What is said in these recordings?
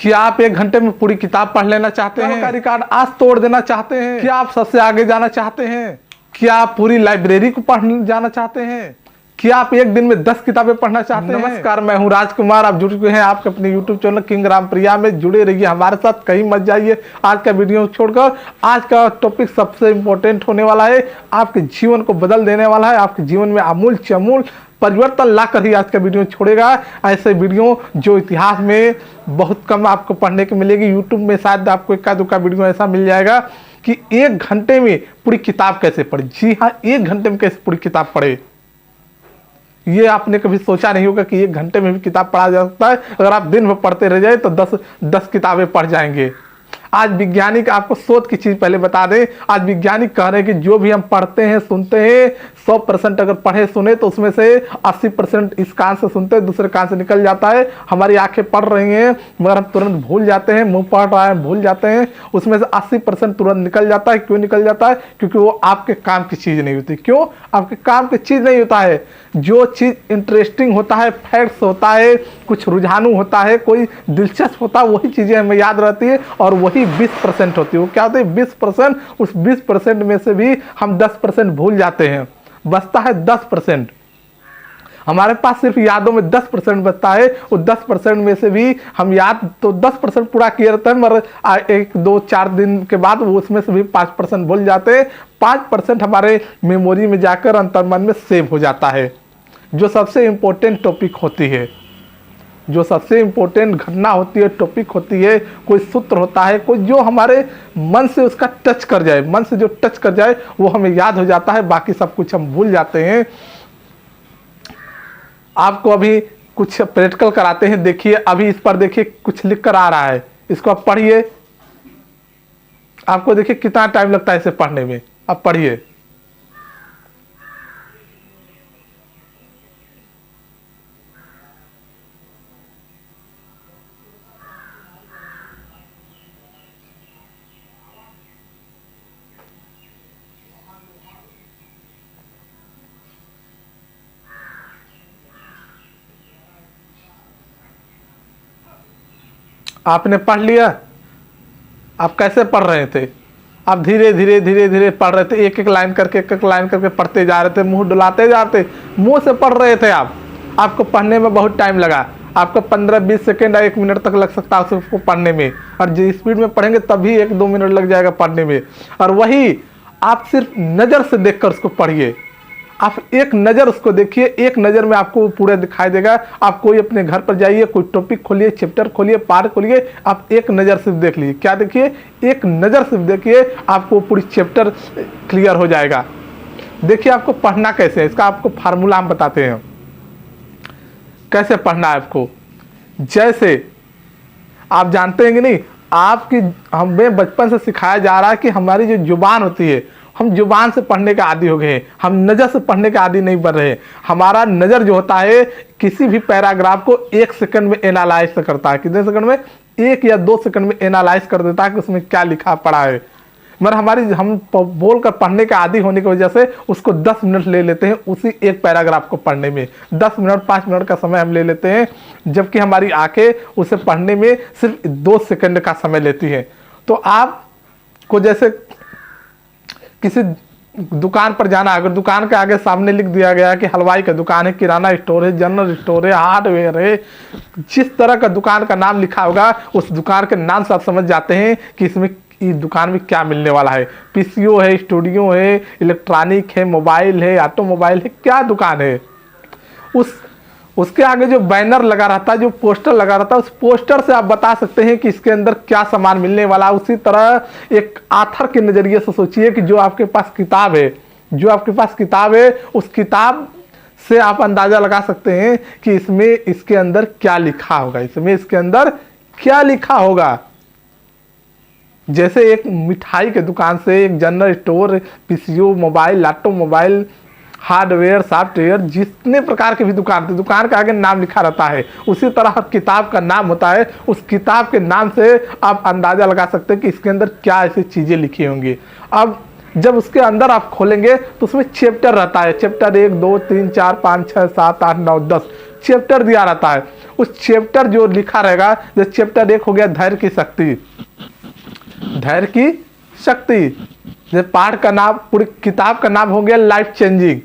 क्या आप 1 घंटे में पूरी किताब पढ़ लेना चाहते हैं? का रिकॉर्ड आज तोड़ देना चाहते हैं? क्या आप सबसे आगे जाना चाहते हैं? क्या आप पूरी लाइब्रेरी को पढ़ जाना चाहते हैं? क्या आप एक दिन में 10 किताबें पढ़ना चाहते हैं? नमस्कार, मैं हूं राजकुमार। आप जुड़ चुके हैं आपके अपने YouTube चैनल किंग रामप्रिया में। जुड़े रहिए हमारे साथ, कहीं मत जाइए। आज का वीडियो छोड़कर आज का टॉपिक सबसे इंपॉर्टेंट होने वाला है, आपके जीवन को बदल देने वाला है, आपके जीवन में आमूल चमूल परिवर्तन लाकर ही आज का वीडियो छोड़ेगा। ऐसे वीडियो जो इतिहास में बहुत कम आपको पढ़ने को मिलेगी। यूट्यूब में शायद आपको इक्का दुक्का वीडियो ऐसा मिल जाएगा कि 1 घंटे में पूरी किताब कैसे पढ़े। जी हाँ, 1 घंटे में कैसे पूरी किताब पढ़े, ये आपने कभी सोचा नहीं होगा कि 1 घंटे में भी किताब पढ़ा जा सकता है। अगर आप दिन भर पढ़ते रह जाए तो 10 किताबें पढ़ जाएंगे। आज वैज्ञानिक आपको शोध की चीज पहले बता दें। आज वैज्ञानिक कह रहे हैं कि जो भी हम पढ़ते हैं सुनते हैं, 100% अगर पढ़े सुने तो उसमें से 80% इस कान से सुनते हैं, दूसरे कान से निकल जाता है। हमारी आंखें पढ़ रही हैं मगर हम तुरंत भूल जाते हैं। मुंह पढ़ रहा है, भूल जाते हैं। उसमें से 80% तुरंत निकल जाता है। क्यों निकल जाता है? क्योंकि वो आपके काम की चीज नहीं होती। क्यों आपके काम की चीज नहीं होता है? जो चीज इंटरेस्टिंग होता है, फैक्ट्स होता है, कुछ रुझानू होता है, कोई दिलचस्प होता है, वही चीजें हमें याद रहती है और वही 20% होती है। वो क्या होती है? 20%। उस 20% में से भी हम 10% भूल जाते हैं। बचता है 10%। हमारे पास सिर्फ यादों में 10% बचता है। उस 10% में से भी हम याद तो 10% पूरा किए रहते हैं, मगर 1-2-4 दिन के बाद वो उसमें से भी 5% भूल जाते हैं। 5% हमारे मेमोरी में जाकर अंतर्मन में सेव हो जाता है। जो सबसे इम्पोर्टेंट टॉपिक होती है, जो सबसे इम्पोर्टेंट घटना होती है, टॉपिक होती है, कोई सूत्र होता है, कोई जो हमारे मन से उसका टच कर जाए, मन से जो टच कर जाए वो हमें याद हो जाता है। बाकी सब कुछ हम भूल जाते हैं। आपको अभी कुछ प्रैक्टिकल कराते हैं। देखिए, अभी इस पर देखिए कुछ लिख कर आ रहा है, इसको आप पढ़िए। आपको देखिए कितना टाइम लगता है इसे पढ़ने में। आप पढ़िए। आपने पढ़ लिया? आप कैसे पढ़ रहे थे? आप धीरे धीरे धीरे धीरे पढ़ रहे थे। एक एक लाइन करके पढ़ते जा रहे थे, मुंह डुलाते जा रहे थे, मुंह से पढ़ रहे थे आप। आपको पढ़ने में बहुत टाइम लगा। आपको 15-20 सेकेंड या 1 मिनट तक लग सकता है उसको पढ़ने में, और जिस स्पीड में पढ़ेंगे तभी 1-2 मिनट लग जाएगा पढ़ने में। और वही आप सिर्फ नज़र से देखकर उसको पढ़िए। आप एक नज़र उसको देखिए, एक नज़र में आपको पूरा दिखाई देगा। आप कोई अपने घर पर जाइए, कोई टॉपिक खोलिए, चैप्टर खोलिए, पार्ट खोलिए, आप एक नज़र सिर्फ देख लीजिए। क्या देखिए? एक नज़र सिर्फ देखिए, आपको पूरी चैप्टर क्लियर हो जाएगा। देखिए आपको पढ़ना कैसे है, इसका आपको फार्मूला हम बताते हैं कैसे पढ़ना है आपको। जैसे आप जानते हैं कि नहीं, आपकी हमें बचपन से सिखाया जा रहा है कि हमारी जो जुबान होती है, हम जुबान से पढ़ने के आदी हो गए हैं। हम नज़र से पढ़ने के आदी नहीं बन रहे। हमारा नज़र जो होता है किसी भी पैराग्राफ को 1 सेकंड में एनालाइज करता है। कितने सेकंड में? 1 या 2 सेकंड में एनालाइज कर देता है कि उसमें क्या लिखा पड़ा है। मगर हम बोलकर पढ़ने के आदी होने की वजह से उसको 10 मिनट ले लेते हैं उसी एक पैराग्राफ को पढ़ने में। 10 मिनट 5 मिनट का समय हम ले लेते हैं, जबकि हमारी आंखें उसे पढ़ने में सिर्फ 2 सेकंड का समय लेती हैं। तो आपको जैसे किसी दुकान पर जाना, अगर दुकान के आगे सामने लिख दिया गया कि हलवाई का दुकान है, किराना स्टोर है, जनरल स्टोर है, हार्डवेयर है, जिस तरह का दुकान का नाम लिखा होगा उस दुकान के नाम से आप समझ जाते हैं कि इसमें इस दुकान में क्या मिलने वाला है। पीसीओ है, स्टूडियो है, इलेक्ट्रॉनिक है, मोबाइल है, ऑटोमोबाइल है, क्या दुकान है। उसके आगे जो बैनर लगा रहता है, जो पोस्टर लगा रहता है, उस पोस्टर से आप बता सकते हैं कि इसके अंदर क्या सामान मिलने वाला है। उसी तरह एक ऑथर के नज़रिए से सोचिए कि जो आपके पास किताब है, जो आपके पास किताब है, उस किताब से आप अंदाज़ा लगा सकते हैं कि इसमें इसके अंदर क्या लिखा होगा, इसमें इसके अंदर क्या लिखा होगा। जैसे एक मिठाई के दुकान से, एक general store, PCO, mobile, automobile, hardware, software, जितने प्रकार के भी दुकान थे, दुकान के आगे नाम लिखा रहता है। उसी तरह किताब का नाम होता है। उस किताब के नाम से आप अंदाज़ा लगा सकते हैं कि इसके अंदर क्या ऐसी चीज़ें लिखी होंगी। अब जब उसके अंदर आप खोलेंगे तो उसमें चैप्टर रहता है। चैप्टर 1, 2, 3, 4, 5, 6, 7, 8, 9, 10 चैप्टर दिया रहता है। उस चैप्टर जो लिखा रहेगा, जैसे चैप्टर 1 हो गया धैर्य की शक्ति, धैर्य की शक्ति, जैसे पाठ का नाम, पूरी किताब का नाम हो गया लाइफ चेंजिंग,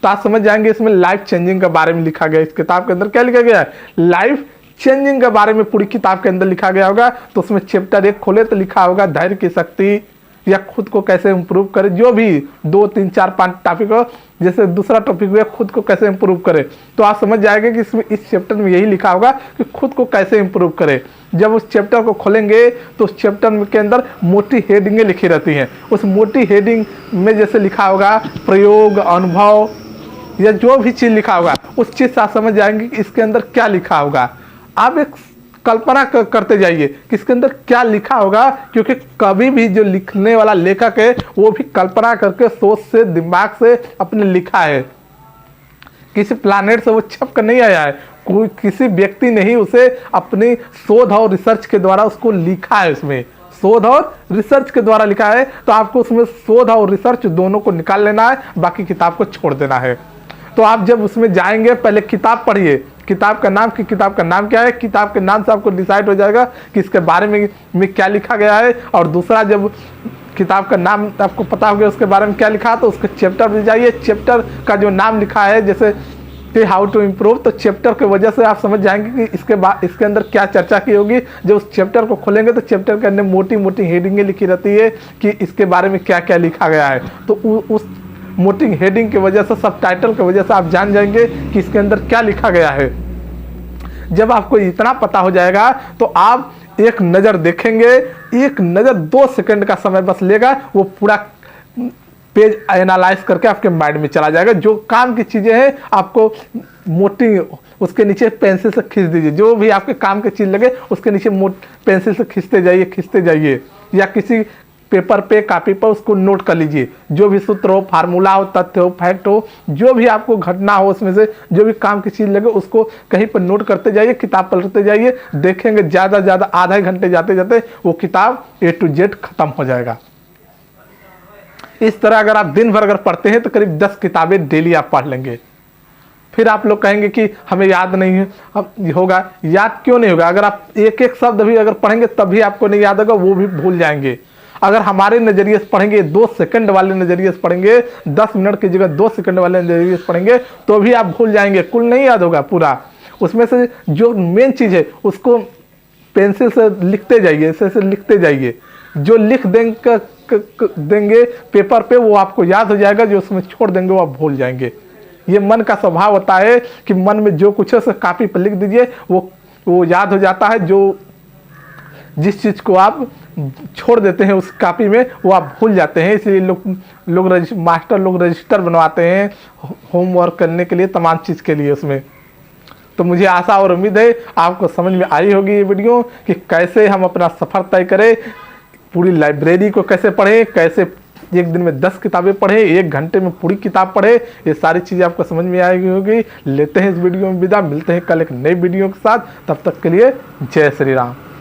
तो आप समझ जाएंगे इसमें लाइफ चेंजिंग के बारे में लिखा गया। इस किताब के अंदर क्या लिखा गया है, लाइफ चेंजिंग के बारे में पूरी किताब के अंदर लिखा गया होगा। तो उसमें चैप्टर 1 खोले तो लिखा होगा धैर्य की शक्ति, या खुद को कैसे इम्प्रूव करे, जो भी 2, 3, 4, 5 टॉपिक हो, जैसे दूसरा टॉपिक हुआ खुद को कैसे इम्प्रूव करे, तो आप समझ जाएंगे कि इसमें इस चैप्टर में यही लिखा होगा कि खुद को कैसे इम्प्रूव करे। जब उस चैप्टर को खोलेंगे तो उस चैप्टर के अंदर मोटी हेडिंगें लिखी रहती हैं, उस मोटी हेडिंग में जैसे लिखा होगा प्रयोग, अनुभव, या जो भी चीज़ लिखा होगा उस चीज़ से आप समझ जाएंगे कि इसके अंदर क्या लिखा होगा। आप एक कल्पना करते जाइए कि इसके अंदर क्या लिखा होगा, क्योंकि कभी भी जो लिखने वाला लेखक है वो भी कल्पना करके सोच से, दिमाग से अपने लिखा है, किसी प्लानेट से वो छप कर नहीं आया है, कोई किसी व्यक्ति ने ही उसे अपनी शोध और रिसर्च के द्वारा उसको लिखा है, उसमें शोध और रिसर्च के द्वारा लिखा है। तो आपको उसमें शोध और रिसर्च दोनों को निकाल लेना है, बाकी किताब को छोड़ देना है। तो आप जब उसमें जाएंगे पहले किताब पढ़िए, किताब का नाम, कि किताब का नाम क्या है, किताब के नाम से आपको डिसाइड हो जाएगा कि इसके बारे में क्या लिखा गया है। और दूसरा, जब किताब का नाम आपको पता हो गया उसके बारे में क्या लिखा है, तो उसके चैप्टर में जाइए, चैप्टर का जो नाम लिखा है जैसे कि हाउ टू इम्प्रूव, तो चैप्टर की वजह से आप समझ जाएंगे कि इसके अंदर क्या चर्चा की होगी। जब उस चैप्टर को खोलेंगे तो चैप्टर के अंदर मोटी मोटी हेडिंगें लिखी रहती है कि इसके बारे में क्या क्या लिखा गया है। तो उस मोटी हेडिंग की वजह से, सब टाइटल की वजह से आप जान जाएंगे कि इसके अंदर क्या लिखा गया है। जब आपको इतना पता हो जाएगा तो आप एक नज़र देखेंगे, एक नज़र 2 सेकंड का समय बस लेगा, वो पूरा पेज एनालाइज करके आपके माइंड में चला जाएगा। जो काम की चीज़ें हैं आपको मोटी उसके नीचे पेंसिल से खींच दीजिए, जो भी आपके काम की चीज़ लगे उसके नीचे पेंसिल से खींचते जाइए, या किसी पेपर पे, कापी पर उसको नोट कर लीजिए। जो भी सूत्र हो, फार्मूला हो, तथ्य हो, फैक्ट हो, जो भी आपको घटना हो, उसमें से जो भी काम की चीज़ लगे उसको कहीं पर नोट करते जाइए, किताब पलटते जाइए। देखेंगे ज़्यादा से ज़्यादा आधा घंटे जाते जाते वो किताब A to Z खत्म हो जाएगा। इस तरह अगर आप दिन भर अगर पढ़ते हैं तो करीब 10 किताबें डेली आप पढ़ लेंगे। फिर आप लोग कहेंगे कि हमें याद नहीं है, अब होगा, याद क्यों नहीं होगा? अगर आप एक एक शब्द भी अगर पढ़ेंगे तब भी आपको नहीं याद होगा, वो भी भूल जाएंगे। अगर हमारे नज़रिए से पढ़ेंगे, 2 सेकंड वाले नज़रिए से पढ़ेंगे, 10 मिनट की जगह 2 सेकंड वाले नज़रिए से पढ़ेंगे तो भी आप भूल जाएंगे, कुल नहीं याद होगा पूरा। उसमें से जो मेन चीज़ है उसको पेंसिल से लिखते जाइए, ऐसे लिखते जाइए। जो लिख देंगे पेपर पे वो आपको याद हो जाएगा, जो उसमें छोड़ देंगे वो आप भूल जाएंगे। ये मन का स्वभाव होता है कि मन में जो कुछ है उसे कापी पर लिख दीजिए, वो याद हो जाता है। जो जिस चीज़ को आप छोड़ देते हैं उस कापी में वो आप भूल जाते हैं। इसलिए मास्टर लोग रजिस्टर बनवाते हैं होमवर्क करने के लिए, तमाम चीज़ के लिए उसमें। तो मुझे आशा और उम्मीद है आपको समझ में आई होगी ये वीडियो कि कैसे हम अपना सफ़र तय करें, पूरी लाइब्रेरी को कैसे पढ़ें, कैसे एक दिन में 10 किताबें पढ़ें, 1 घंटे में पूरी किताब पढ़ें। ये सारी चीज़ें आपको समझ में आएगी होगी। लेते हैं इस वीडियो में विदा, मिलते हैं कल एक नई वीडियो के साथ। तब तक के लिए जय श्री राम।